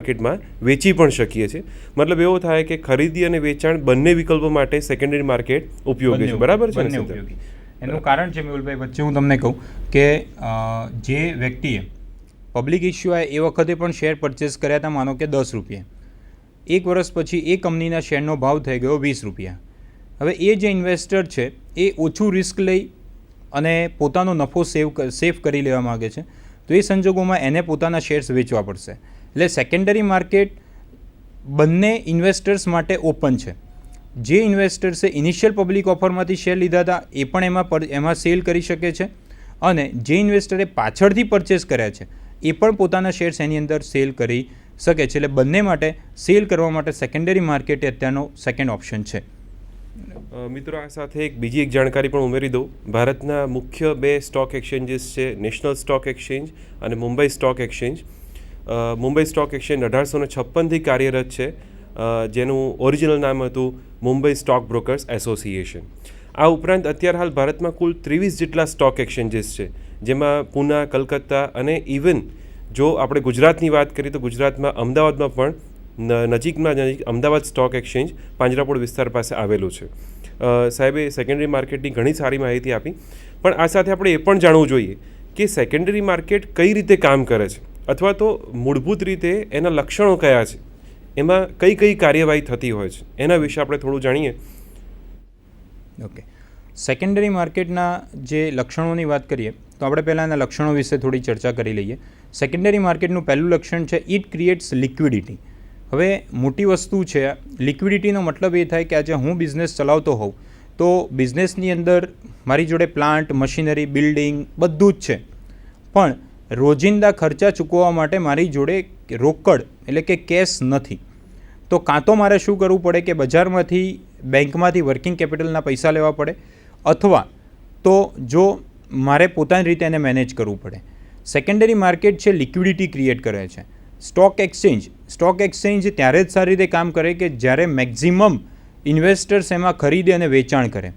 માર્કેટમાં વેચી પણ શકીએ છીએ. મતલબ એવો થાય કે ખરીદી અને વેચાણ બંને વિકલ્પો માટે સેકન્ડરી માર્કેટ ઉપયોગી છે. બરાબર છે ને? એનું કારણ છે મેહુલભાઈ, વચ્ચે હું તમને કહું કે જે વ્યક્તિએ પબ્લિક ઇસ્યુ આવે એ વખતે પણ શેર પરચેસ કર્યા હતા, માનો કે 10 રૂપિયા, એક વર્ષ પછી એ કંપનીના શેરનો ભાવ થઈ ગયો 20 રૂપિયા. હવે એ જે ઇન્વેસ્ટર છે એ ઓછું રિસ્ક લઈ અને પોતાનો નફો સેવ કરી લેવા માગે છે, તો એ સંજોગોમાં એને પોતાના શેર્સ વેચવા પડશે. એટલે સેકન્ડરી માર્કેટ બંને ઇન્વેસ્ટર્સ માટે ઓપન છે. જે ઇન્વેસ્ટર્સે ઇનિશિયલ પબ્લિક ઓફરમાંથી શેર લીધા હતા એ પણ એમાં સેલ કરી શકે છે, અને જે ઇન્વેસ્ટરે પાછળથી પરચેસ કર્યા છે એ પણ પોતાના શેર્સ એની અંદર સેલ કરી શકે છે. એટલે બંને માટે સેલ કરવા માટે સેકન્ડરી માર્કેટ એ અત્યારનો સેકન્ડ ઓપ્શન છે. મિત્રો, આ સાથે બીજી એક જાણકારી પણ ઉમેરી દઉં. ભારતના મુખ્ય 2 સ્ટોક એક્સચેન્જીસ છે, નેશનલ સ્ટોક એક્સચેન્જ અને Mumbai stock exchange. Mumbai stock exchange 1856થી કાર્યરત છે, જેનું ઓરિજિનલ નામ હતું મુંબઈ સ્ટોક બ્રોકર્સ એસોસિએશન. આ ઉપરાંત અત્યારે હાલ ભારતમાં કુલ 23 જેટલા સ્ટોક એક્સચેન્જીસ છે, જેમાં પૂના, કલકત્તા અને ઇવન જો આપણે ગુજરાતની વાત કરીએ તો ગુજરાતમાં અમદાવાદમાં પણ નજીક અમદાવાદ સ્ટોક એક્સચેન્જ પાંજરાપોળ વિસ્તાર પાસે આવેલું છે. સાહેબે સેકન્ડરી માર્કેટની ઘણી સારી માહિતી આપી, પણ આ સાથે આપણે એ પણ જાણવું જોઈએ કે સેકન્ડરી માર્કેટ કઈ રીતે કામ કરે છે, અથવા તો મૂળભૂત રીતે એના લક્ષણો કયા છે, એમાં કઈ કઈ કાર્યવાહી થતી હોય છે, એના વિશે આપણે થોડું જાણીએ. ઓકે, સેકન્ડરી માર્કેટના જે લક્ષણોની વાત કરીએ તો આપણે પહેલાં એના લક્ષણો વિશે થોડી ચર્ચા કરી લઈએ. સેકન્ડરી માર્કેટનું પહેલું લક્ષણ છે ઇટ ક્રિએટ્સ લિક્વિડિટી. હવે મોટી વસ્તુ છે, લિક્વિડિટીનો મતલબ એ થાય કે આજે હું બિઝનેસ ચલાવતો હોઉં તો બિઝનેસની અંદર મારી જોડે પ્લાન્ટ, મશીનરી, બિલ્ડિંગ બધું જ છે, પણ રોજિંદા ખર્ચા ચૂકવવા માટે મારી જોડે રોકડ એટલે કે કેશ નથી. તો કાં તો મારે શું કરવું પડે કે બજારમાંથી, બેંકમાંથી વર્કિંગ કેપિટલના પૈસા લેવા પડે, અથવા તો જો મારે પોતાની રીતે એને મેનેજ કરવું પડે. સેકન્ડરી માર્કેટ છે લિક્વિડિટી ક્રિએટ કરે છે. સ્ટોક એક્સચેન્જ ત્યારે જ સારી રીતે કામ કરે કે જ્યારે મેક્ઝિમમ ઇન્વેસ્ટર્સ એમાં ખરીદે અને વેચાણ કરે.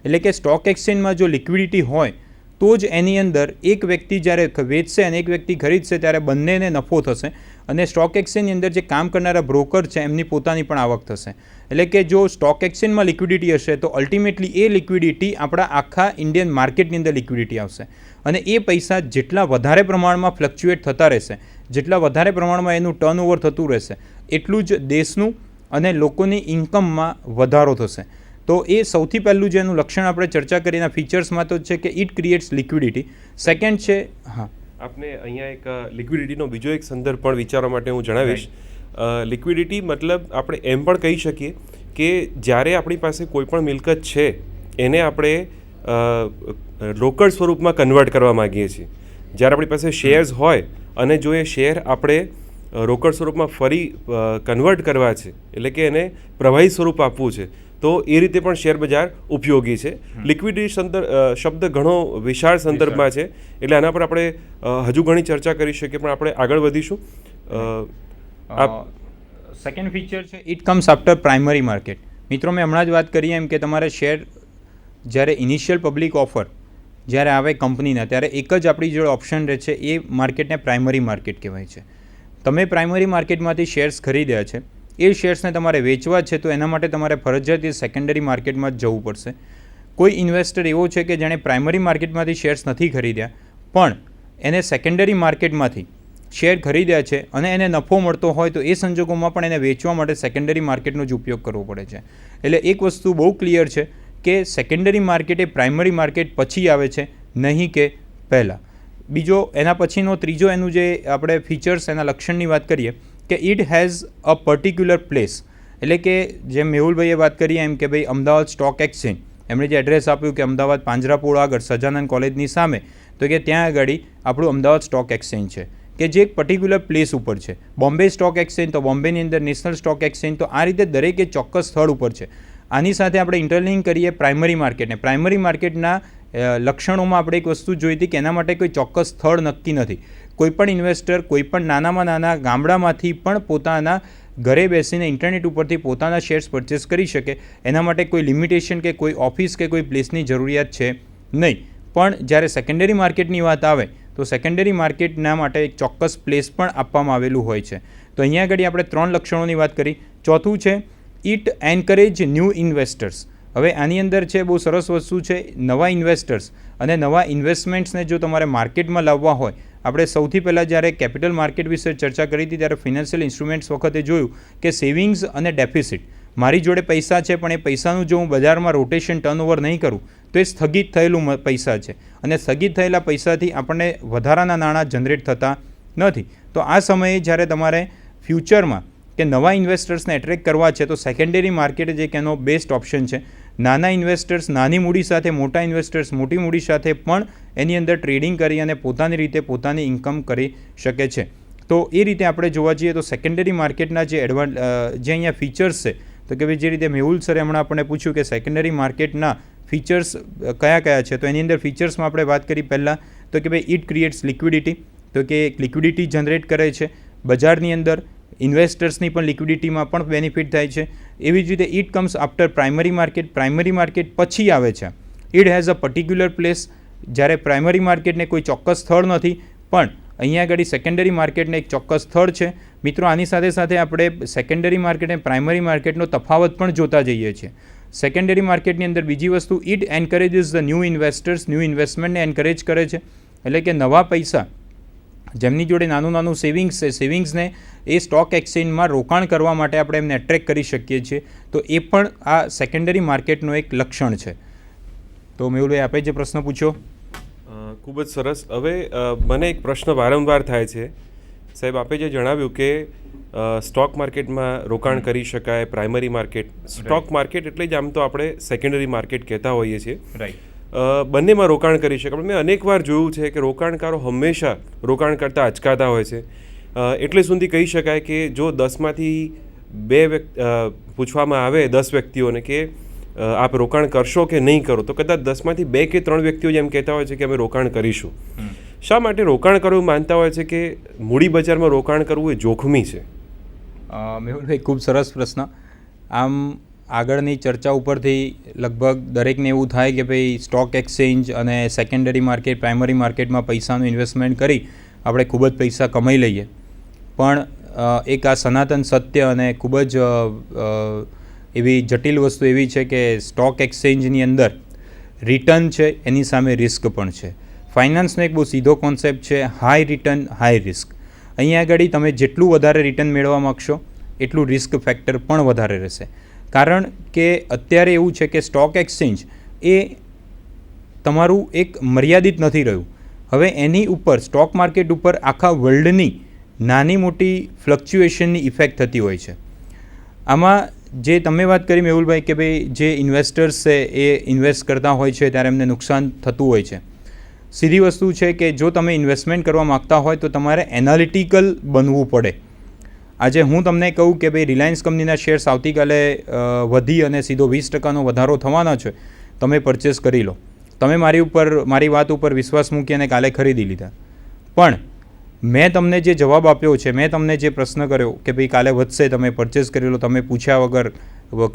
એટલે કે સ્ટોક એક્સચેન્જમાં જો લિક્વિડિટી હોય તો જ એની અંદર એક વ્યક્તિ જ્યારે વેચશે અને એક વ્યક્તિ ખરીદશે ત્યારે બંનેને નફો થશે, અને સ્ટોક એક્સચેન્જની અંદર જે કામ કરનારા બ્રોકર છે એમની પોતાની પણ આવક થશે. એટલે કે જો સ્ટોક એક્સચેન્જમાં લિક્વિડિટી હશે તો અલ્ટિમેટલી એ લિક્વિડિટી આપણા આખા ઇન્ડિયન માર્કેટની અંદર લિક્વિડિટી આવશે, અને એ પૈસા જેટલા વધારે પ્રમાણમાં ફ્લક્ચ્યુએટ થતા રહેશે, જેટલા વધારે પ્રમાણમાં એનું ટર્નઓવર થતું રહેશે, એટલું જ દેશનું અને લોકોની ઇન્કમમાં વધારો થશે. તો એ સૌથી પહેલું જેનું લક્ષણ આપણે ચર્ચા કરીને ફીચર્સમાં તો છે કે ઇટ ક્રિએટ્સ લિક્વિડિટી. સેકન્ડ છે, હા, આપને અહીંયા એક લિક્વિડિટીનો બીજો એક સંદર્ભ પણ વિચારવા માટે હું જણાવીશ. લિક્વિડિટી મતલબ આપણે એમ પણ કહી શકીએ કે જ્યારે આપણી પાસે કોઈ પણ મિલકત છે એને આપણે રોકડ સ્વરૂપમાં કન્વર્ટ કરવા માગીએ છીએ. જ્યારે આપણી પાસે શેર્સ હોય અને જો એ શેર આપણે રોકડ સ્વરૂપમાં ફરી કન્વર્ટ કરવા છે, એટલે કે એને પ્રવાહી સ્વરૂપ આપવું છે, તો એ રીતે પણ શેર બજાર ઉપયોગી છે. લિક્વિડિટી શબ્દ ઘણો વિશાળ સંદર્ભમાં છે, એટલે આના પર આપણે હજુ ઘણી ચર્ચા કરી શકીએ, પણ આપણે આગળ વધીશું. સેકન્ડ ફીચર છે it comes after primary market. મિત્રો, મેં હમણાં જ વાત કરી એમ કે તમારે શેર જ્યારે ઇનિશિયલ પબ્લિક ઓફર જ્યારે આવે કંપનીના, ત્યારે એક જ આપણી જોડે ઓપ્શન રહે છે, એ માર્કેટને પ્રાઇમરી માર્કેટ કહેવાય છે. તમે પ્રાઇમરી માર્કેટમાંથી શેર્સ ખરીદ્યા છે, એ શેર્સને તમારે વેચવા છે, તો એના માટે તમારે ફરજિયાત એ સેકન્ડરી માર્કેટમાં જ જવું પડશે. કોઈ ઇન્વેસ્ટર એવો છે કે જેણે પ્રાઇમરી માર્કેટમાંથી શેર્સ નથી ખરીદ્યા, પણ એને સેકન્ડરી માર્કેટમાંથી શેર ખરીદ્યા છે અને એને નફો મળતો હોય, તો એ સંજોગોમાં પણ એને વેચવા માટે સેકન્ડરી માર્કેટનો જ ઉપયોગ કરવો પડે છે. એટલે એક વસ્તુ બહુ ક્લિયર છે કે સેકન્ડરી માર્કેટ એ પ્રાઇમરી માર્કેટ પછી આવે છે, નહીં કે પહેલાં. બીજો, એના પછીનો ત્રીજો એનું જે આપણે ફીચર્સ, એના લક્ષણની વાત કરીએ કે it has a particular place. એટલે કે જેમ મેહુલભાઈએ વાત કરી એમ કે ભાઈ અમદાવાદ સ્ટોક એક્સચેન્જ, એમણે જે એડ્રેસ આપ્યું કે અમદાવાદ પાંજરાપોળ આગળ સહજાનંદ કોલેજની સામે, તો કે ત્યાં આગળ આપણું અમદાવાદ સ્ટોક એક્સચેન્જ છે કે જે એક પર્ટિક્યુલર પ્લેસ ઉપર છે. બોમ્બે સ્ટોક એક્સચેન્જ તો બોમ્બેની અંદર, નેશનલ સ્ટોક એક્સચેન્જ તો આ રીતે દરેક ચોક્કસ સ્થળ ઉપર છે. આની સાથે આપણે ઇન્ટરલિંક કરીએ પ્રાઇમરી માર્કેટને. પ્રાઇમરી માર્કેટના લક્ષણોમાં આપણે એક વસ્તુ જોઈ હતી કે એના માટે કોઈ ચોક્કસ સ્થળ નક્કી નથી. કોઈપણ ઇન્વેસ્ટર કોઈપણ નાનામાં નાના ગામડામાંથી પણ પોતાના ઘરે બેસીને ઇન્ટરનેટ ઉપરથી પોતાના શેર્સ પરચેસ કરી શકે. એના માટે કોઈ લિમિટેશન કે કોઈ ઓફિસ કે કોઈ પ્લેસની જરૂરિયાત છે નહીં. પણ જ્યારે સેકન્ડરી માર્કેટની વાત આવે તો સેકન્ડરી માર્કેટના માટે એક ચોક્કસ પ્લેસ પણ આપવામાં આવેલું હોય છે. તો અહીંયા આગળ આપણે 3 લક્ષણોની વાત કરી. ચોથું છે ઇટ એન્કરેજ ન્યૂ ઇન્વેસ્ટર્સ. હવે આની અંદર છે બહુ સરસ વસ્તુ છે, નવા ઇન્વેસ્ટર્સ અને નવા ઇન્વેસ્ટમેન્ટ્સને જો તમારે માર્કેટમાં લાવવા હોય, આપણે સૌથી પહેલાં જ્યારે કેપિટલ માર્કેટ વિશે ચર્ચા કરી હતી ત્યારે ફિનાન્શિયલ ઇન્સ્ટ્રુમેન્ટ્સ વખતે જોયું કે સેવિંગ્સ અને ડેફિસિટ, મારી જોડે પૈસા છે પણ એ પૈસાનું જો હું બજારમાં રોટેશન ટર્નઓવર નહીં કરું તો એ સ્થગિત થયેલું પૈસા છે અને સ્થગિત થયેલા પૈસાથી આપણને વધારાના નાણાં જનરેટ થતા નથી. તો આ સમયે જ્યારે તમારે ફ્યુચરમાં કે નવા ઇન્વેસ્ટર્સને એટ્રેક્ટ કરવા છે તો સેકન્ડરી માર્કેટ જે એનો બેસ્ટ ઓપ્શન છે. નાના ઇન્વેસ્ટર્સ નાની મૂડી સાથે, મોટા ઇન્વેસ્ટર્સ મોટી મૂડી સાથે પણ એની અંદર ટ્રેડિંગ કરી અને પોતાની રીતે પોતાની ઇન્કમ કરી શકે છે. તો એ રીતે આપણે જોવા જઈએ તો સેકન્ડરી માર્કેટના જે અહીંયા ફીચર્સ છે, તો કે ભાઈ જે રીતે મેહુલ સરે હમણાં આપણને પૂછ્યું કે સેકન્ડરી માર્કેટના ફીચર્સ કયા કયા છે, તો એની અંદર ફીચર્સમાં આપણે વાત કરી પહેલાં તો કે ભાઈ ઇટ ક્રિએટ્સ લિક્વિડિટી, તો કે લિક્વિડિટી જનરેટ કરે છે બજારની અંદર, ઇન્વેસ્ટર્સની પણ લિક્વિડિટીમાં પણ બેનિફિટ થાય છે. એવી જ રીતે it comes after primary market, primary market પછી આવે છે. It has a particular place, જ્યારે પ્રાઇમરી માર્કેટને કોઈ ચોક્કસ સ્થળ નથી પણ અહીંયા આગળ સેકન્ડરી માર્કેટને એક ચોક્કસ સ્થળ છે. મિત્રો આની સાથે સાથે આપણે સેકન્ડરી માર્કેટ અને પ્રાઇમરી માર્કેટનો તફાવત પણ જોતા જઈએ છીએ. સેકન્ડરી માર્કેટની અંદર બીજી વસ્તુ it encourages the new investors, new ઇન્વેસ્ટમેન્ટને એન્કરેજ કરે છે. એટલે કે નવા પૈસા જેમની જોડે નાનું સેવિંગ્સ છે, સેવિંગ્સને એ સ્ટોક એક્સચેન્જમાં રોકાણ કરવા માટે આપણે એમને એટ્રેક્ટ કરી શકીએ છીએ. તો એ પણ આ સેકન્ડરી માર્કેટનું એક લક્ષણ છે. તો મેહુલભાઈ આપે જે પ્રશ્ન પૂછ્યો ખૂબ જ સરસ. હવે મને એક પ્રશ્ન વારંવાર થાય છે સાહેબ, આપે જે જણાવ્યું કે સ્ટોક માર્કેટમાં રોકાણ કરી શકાય, પ્રાઇમરી માર્કેટ, સ્ટોક માર્કેટ એટલે જ આમ તો આપણે સેકન્ડરી માર્કેટ કહેતા હોઈએ છીએ. રાઈટ. બંનેમાં રોકાણ કરી શકાય. પણ મેં અનેક વાર જોયું છે કે રોકાણકારો હંમેશા રોકાણ કરતાં અચકાતા હોય છે. એટલે સુધી કહી શકાય કે જો 10માંથી 2 પૂછવામાં આવે 10 વ્યક્તિઓને કે આપ રોકાણ કરશો કે નહીં કરો, તો કદાચ 10માંથી 2 કે 3 વ્યક્તિઓ જેમ કહેતા હોય છે કે અમે રોકાણ કરીશું. શા માટે રોકાણ કરવું માનતા હોય છે કે મૂડી બજારમાં રોકાણ કરવું એ જોખમી છે? મેહુલભાઈ ખૂબ સરસ પ્રશ્ન. આમ આગળની ચર્ચા ઉપરથી લગભગ દરેકને એવું થાય કે ભાઈ સ્ટોક એક્સચેન્જ અને સેકન્ડરી માર્કેટ, પ્રાઇમરી માર્કેટમાં પૈસાનું ઇન્વેસ્ટમેન્ટ કરી આપણે ખૂબ જ પૈસા કમાઈ લઈએ. પણ એક આ સનાતન સત્ય અને ખૂબ જ એવી જટિલ વસ્તુ એવી છે કે સ્ટોક એક્સચેન્જની અંદર રિટર્ન છે, એની સામે રિસ્ક પણ છે. ફાઇનાન્સનો એક બહુ સીધો કોન્સેપ્ટ છે, હાઈ રિટર્ન હાઈ રિસ્ક. અહીંયા આગળ તમે જેટલું વધારે રિટર્ન મેળવવા માગશો એટલું રિસ્ક ફેક્ટર પણ વધારે રહેશે. કારણ કે અત્યારે એવું છે કે સ્ટોક એક્સચેન્જ એ તમારું એક મર્યાદિત નથી રહ્યું. હવે એની ઉપર સ્ટોક માર્કેટ ઉપર આખા વર્લ્ડની નાની મોટી ફ્લક્ચ્યુએશનની ઇફેક્ટ થતી હોય છે. આમાં જે તમે વાત કરી મેહુલભાઈ કે ભાઈ જે ઇન્વેસ્ટર્સ છે એ ઇન્વેસ્ટ કરતા હોય છે ત્યારે એમને નુકસાન થતું હોય છે. સીધી વસ્તુ છે કે જો તમે ઇન્વેસ્ટમેન્ટ કરવા માગતા હોય તો તમારે એનાલિટિકલ બનવું પડે. આજે હું તમને કહું કે ભાઈ રિલાયન્સ કંપનીના શેર્સ આવતીકાલે વધી અને સીધો 20% વધારો થવાનો છે, તમે પરચેસ કરી લો. તમે મારી વાત ઉપર વિશ્વાસ મૂકી અને કાલે ખરીદી લીધા. પણ મેં તમને જે જવાબ આપ્યો છે, મેં તમને જે પ્રશ્ન કર્યો કે ભાઈ કાલે વધશે, તમે પરચેસ કરી લો, તમે પૂછ્યા વગર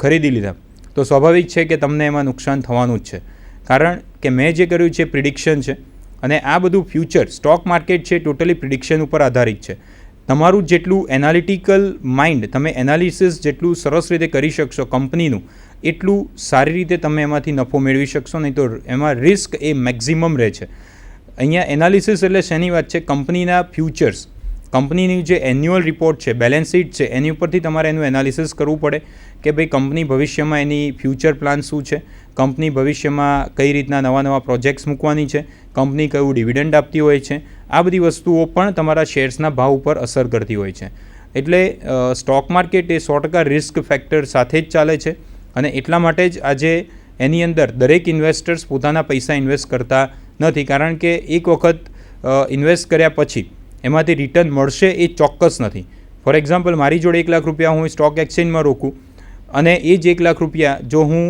ખરીદી લીધા, તો સ્વાભાવિક છે કે તમને એમાં નુકસાન થવાનું જ છે. કારણ કે મેં જે કર્યું છે પ્રિડિક્શન છે અને આ બધું ફ્યુચર સ્ટોક માર્કેટ છે ટોટલી પ્રિડિક્શન ઉપર આધારિત છે. તમારું જેટલું એનાલિટિકલ માઇન્ડ, તમે એનાલિસિસ જેટલું સરસ રીતે કરી શકશો કંપનીનું, એટલું સારી રીતે તમે એમાંથી નફો મેળવી શકશો. નહીં તો એમાં રિસ્ક એ મેક્ઝિમમ રહે છે. અહીંયા એનાલિસિસ એટલે શેની વાત છે? કંપનીના ફ્યુચર્સ, કંપનીની જે એન્યુઅલ રિપોર્ટ છે, બેલેન્સ શીટ છે, એની ઉપરથી તમારે એનું એનાલિસિસ કરવું પડે કે ભાઈ કંપની ભવિષ્યમાં એની ફ્યુચર પ્લાન શું છે, કંપની ભવિષ્યમાં કઈ રીતના નવા પ્રોજેક્ટ્સ મૂકવાની છે, કંપની કયું ડિવિડન્ડ આપતી હોય છે. આ બધી વસ્તુઓ પણ તમારા શેર્સના ભાવ ઉપર અસર કરતી હોય છે. એટલે સ્ટોક માર્કેટ એ 100% રિસ્ક ફેક્ટર સાથે જ ચાલે છે અને એટલા માટે જ આજે એની અંદર દરેક ઇન્વેસ્ટર્સ પોતાના પૈસા ઇન્વેસ્ટ કરતા નથી. કારણ કે એક વખત ઇન્વેસ્ટ કર્યા પછી એમાંથી રિટર્ન મળશે એ ચોક્કસ નથી. ફોર એક્ઝામ્પલ, મારી જોડે 1 લાખ રૂપિયા હું સ્ટોક એક્સચેન્જમાં રોકું અને એ જ 1 લાખ રૂપિયા જો હું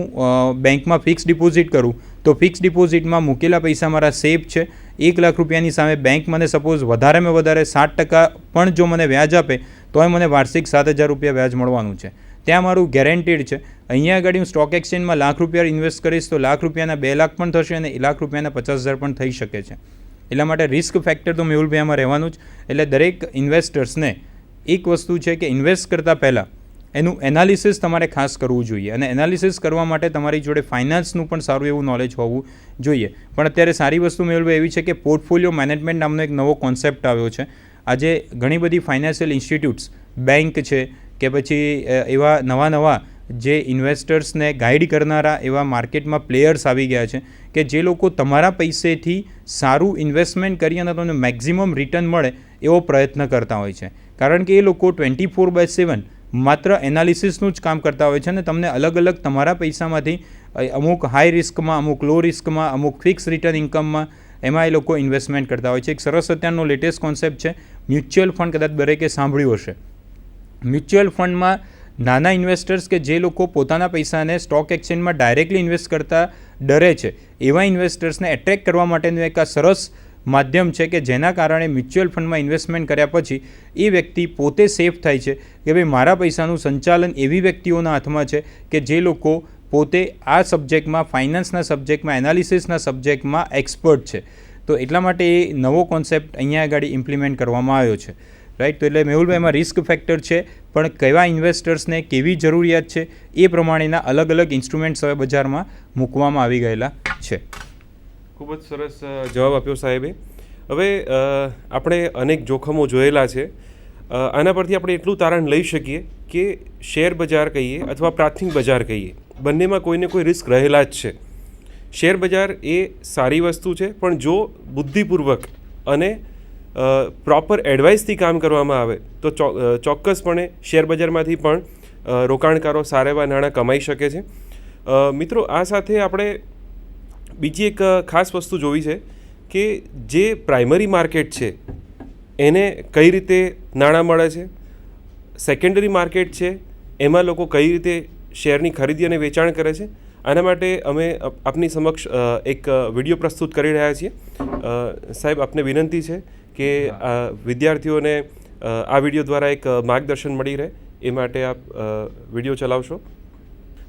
બેંકમાં ફિક્સ ડિપોઝિટ કરું તો ફિક્સ ડિપોઝિટમાં મૂકેલા પૈસા મારા સેફ છે. 1 લાખ રૂપિયાની સામે બેંક મને સપોઝ વધારેમાં વધારે 7% પણ જો મને વ્યાજ આપે તોય મને વાર્ષિક 7,000 રૂપિયા વ્યાજ મળવાનું છે. ત્યાં મારું ગેરંટીડ છે. અહીંયા આગળ હું સ્ટોક એક્સચેન્જમાં ₹1 લાખ ઇન્વેસ્ટ કરીશ તો ₹1 લાખના 2 લાખ પણ થશે અને ₹1 લાખના 50,000 પણ થઈ શકે છે. એટલા માટે રિસ્ક ફેક્ટર તો મેહુલભાઈ આમાં રહેવાનું જ. એટલે દરેક ઇન્વેસ્ટર્સને એક વસ્તુ છે કે ઇન્વેસ્ટ કરતાં પહેલાં એનું એનાલિસિસ તમારે ખાસ કરવું જોઈએ, અને એનાલિસિસ કરવા માટે તમારી જોડે ફાઇનાન્સનું પણ સારું એવું નોલેજ હોવું જોઈએ. પણ અત્યારે સારી વસ્તુ મેળવે એવી છે કે પોર્ટફોલિયો મેનેજમેન્ટ નામનો એક નવો કોન્સેપ્ટ આવ્યો છે. આજે ઘણી બધી ફાઇનાન્શિયલ ઇન્સ્ટિટ્યૂટ્સ, બેંક છે કે પછી એવા નવા જે ઇન્વેસ્ટર્સને ગાઈડ કરનારા એવા માર્કેટમાં પ્લેયર્સ આવી ગયા છે કે જે લોકો તમારા પૈસેથી સારું ઇન્વેસ્ટમેન્ટ કરી અને તમને મેક્ઝિમમ રિટર્ન મળે એવો પ્રયત્ન કરતા હોય છે. કારણ કે એ લોકો 24/7 માત્ર એનાલિસિસનું જ કામ કરતા હોય છે અને તમને અલગ અલગ તમારા પૈસામાંથી અમુક હાઈ રિસ્કમાં, અમુક લો રિસ્કમાં, અમુક ફિક્સ રિટર્ન ઇન્કમમાં એમાં એ લોકો ઇન્વેસ્ટમેન્ટ કરતા હોય છે. એક સરસ અત્યારનો લેટેસ્ટ કોન્સેપ્ટ છે મ્યુચ્યુઅલ ફંડ, કદાચ દરેકે સાંભળ્યું હશે. મ્યુચ્યુઅલ ફંડમાં નાના ઇન્વેસ્ટર્સ કે જે લોકો પોતાના પૈસાને સ્ટોક એક્સચેન્જમાં ડાયરેક્ટલી ઇન્વેસ્ટ કરતા ડરે છે, એવા ઇન્વેસ્ટર્સને એટ્રેક્ટ કરવા માટેનું એક આ સરસ માધ્યમ છે કે જેના કારણે મ્યુચ્યુઅલ ફંડમાં ઇન્વેસ્ટમેન્ટ કર્યા પછી એ વ્યક્તિ પોતે સેફ થાય છે કે ભાઈ મારા પૈસાનું સંચાલન એવી વ્યક્તિઓના હાથમાં છે કે જે લોકો પોતે આ સબ્જેક્ટમાં, ફાઇનાન્સના સબ્જેક્ટમાં, એનાલિસિસના સબ્જેક્ટમાં એક્સપર્ટ છે. તો એટલા માટે એ નવો કોન્સેપ્ટ અહીંયા આગળ ઇમ્પ્લિમેન્ટ કરવામાં આવ્યો છે, રાઈટ. તો એટલે મેહુલભાઈ એમાં રિસ્ક ફેક્ટર છે, પણ કેવા ઇન્વેસ્ટર્સને કેવી જરૂરિયાત છે એ પ્રમાણેના અલગ અલગ ઇન્સ્ટ્રુમેન્ટ્સ હવે બજારમાં મૂકવામાં આવી ગયેલા છે. ખૂબ જ સરસ જવાબ આપ્યો સાહેબે. હવે આપણે અનેક જોખમો જોયેલા છે. આના પરથી આપણે એટલું તારણ લઈ શકીએ કે શેર બજાર કહીએ અથવા પ્રાથમિક બજાર કહીએ, બંનેમાં કોઈને કોઈ રિસ્ક રહેલા જ છે. શેર બજાર એ સારી વસ્તુ છે, પણ જો બુદ્ધિપૂર્વક અને પ્રોપર એડવાઇસથી કામ કરવામાં આવે તો ચોક્કસપણે શેર બજારમાંથી પણ રોકાણકારો સારા એવા નાણાં કમાઈ શકે છે. મિત્રો, આ સાથે આપણે બીજી એક ખાસ વસ્તુ જોવી છે કે જે પ્રાઇમરી માર્કેટ છે એને કઈ રીતે નાણાં મળે છે, સેકન્ડરી માર્કેટ છે એમાં લોકો કઈ રીતે શેરની ખરીદી અને વેચાણ કરે છે. આના માટે અમે આપની સમક્ષ એક વિડીયો પ્રસ્તુત કરી રહ્યા છીએ. સાહેબ, આપને વિનંતી છે કે વિદ્યાર્થીઓને આ વિડીયો દ્વારા એક માર્ગદર્શન મળી રહે એ માટે આપ વિડીયો ચલાવશો.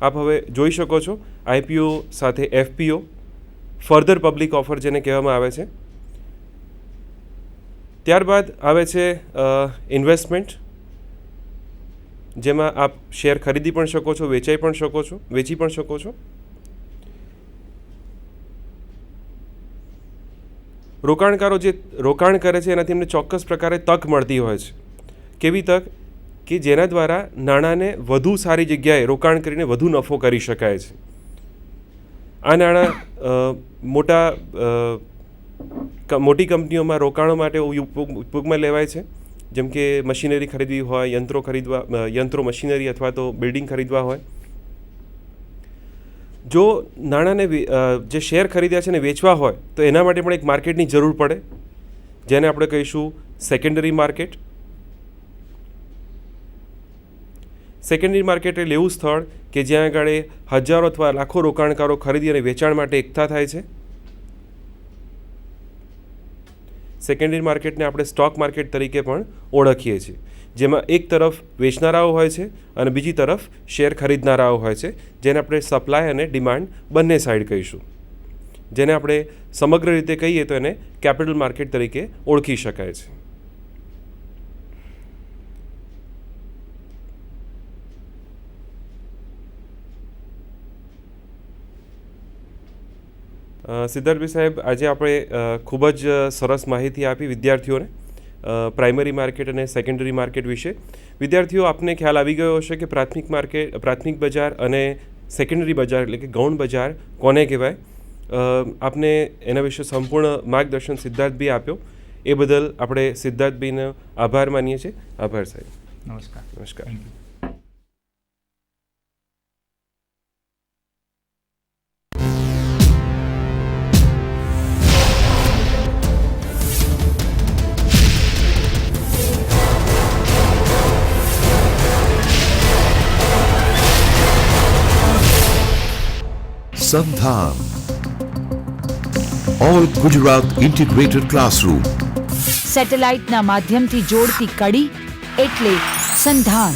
આપ હવે જોઈ શકો છો IPO સાથે FPO, ફર્ધર પબ્લિક ઓફર જેને કહેવામાં આવે છે. ત્યારબાદ આવે છે ઇન્વેસ્ટમેન્ટ, જેમાં આપ શેર ખરીદી પણ શકો છો, વેચી પણ શકો છો. રોકાણકારો જે રોકાણ કરે છે એનાથી એમને ચોક્કસ પ્રકારે તક મળતી હોય છે. કેવી તક? કે જેના દ્વારા નાણાંને વધુ સારી જગ્યાએ રોકાણ કરીને વધુ નફો કરી શકાય છે. આ નાણાં મોટી કંપનીઓમાં રોકાણો માટે ઉપયોગમાં લેવાય છે, જેમ કે મશીનરી ખરીદવી હોય, યંત્રો મશીનરી અથવા તો બિલ્ડિંગ ખરીદવા હોય. જો નાણાંને જે શેર ખરીદ્યા છે ને વેચવા હોય તો એના માટે પણ એક માર્કેટની જરૂર પડે, જેને આપણે કહીશું સેકન્ડરી માર્કેટ. સેકન્ડરી માર્કેટ એટલે એવું સ્થળ કે જ્યાં આગળ હજારો અથવા લાખો રોકાણકારો ખરીદી અને વેચાણ માટે એકઠા થાય છે. સેકન્ડરી માર્કેટને આપણે સ્ટોક માર્કેટ તરીકે પણ ઓળખીએ છીએ, જેમાં એક તરફ વેચનારાઓ હોય છે અને બીજી તરફ શેર ખરીદનારાઓ હોય છે, જેને આપણે સપ્લાય અને ડિમાન્ડ બંને સાઈડ કહીશું. જેને આપણે સમગ્ર રીતે કહીએ તો એને કેપિટલ માર્કેટ તરીકે ઓળખી શકાય છે. સિદ્ધાર્થભાઈ સાહેબ, આજે આપણે ખૂબ જ સરસ માહિતી આપી વિદ્યાર્થીઓને પ્રાઇમરી માર્કેટ અને સેકન્ડરી માર્કેટ વિશે. વિદ્યાર્થીઓ, આપને ખ્યાલ આવી ગયો હશે કે પ્રાથમિક બજાર અને સેકન્ડરી બજાર એટલે કે ગૌણ બજાર કોને કહેવાય. આપને એના વિશે સંપૂર્ણ માર્ગદર્શન સિદ્ધાર્થભાઈ આપ્યો, એ બદલ આપણે સિદ્ધાર્થભાઈનો આભાર માનીએ છીએ. આભાર સાહેબ. નમસ્કાર. Sandhan, All Gujarat Integrated Classroom. સેટેલાઇટના માધ્યમથી જોડતી કડી એટલે સંધાન.